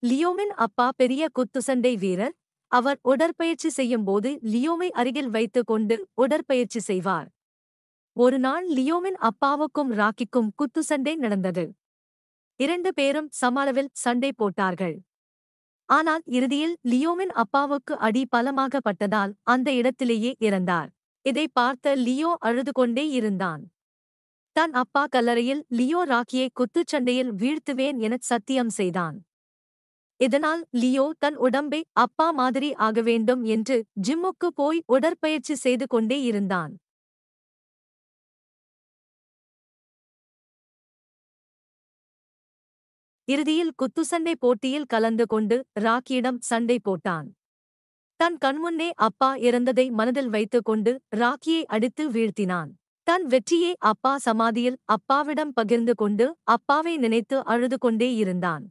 லியோவின் அப்பா பெரிய குத்துச்சண்டை வீரர். அவர் உடற்பயிற்சி செய்யும்போது லியோவை அருகில் வைத்துக் கொண்டு உடற்பயிற்சி செய்வார். ஒரு நாள் லியோவின் அப்பாவுக்கும் ராக்கிக்கும் குத்துச்சண்டை நடந்தது. இரண்டு பேரும் சம அளவில் சண்டை போட்டார்கள். ஆனால் இறுதியில் லியோவின் அப்பாவுக்கு அடி பலமாக பட்டதால் அந்த இடத்திலேயே இறந்தார். இதை பார்த்த லியோ அழுது கொண்டே இருந்தான். தன் அப்பா கல்லறையில் லியோ ராக்கியை குத்துச்சண்டையில் வீழ்த்துவேன் எனச் சத்தியம் செய்தான். இதனால் லியோ தன் உடம்பை அப்பா மாதிரி ஆக வேண்டும் என்று ஜிம்முக்கு போய் உடற்பயிற்சி செய்து கொண்டே இருந்தான். இறுதியில் குத்துச்சண்டை போட்டியில் கலந்து கொண்டு ராக்கியிடம் சண்டை போட்டான். தன் கண்முன்னே அப்பா இறந்ததை மனதில் வைத்துக் கொண்டு ராக்கியை அடித்து வீழ்த்தினான். தன் வெற்றியை அப்பா சமாதியில் அப்பாவிடம் பகிர்ந்து கொண்டு அப்பாவை நினைத்து அழுது கொண்டே இருந்தான்.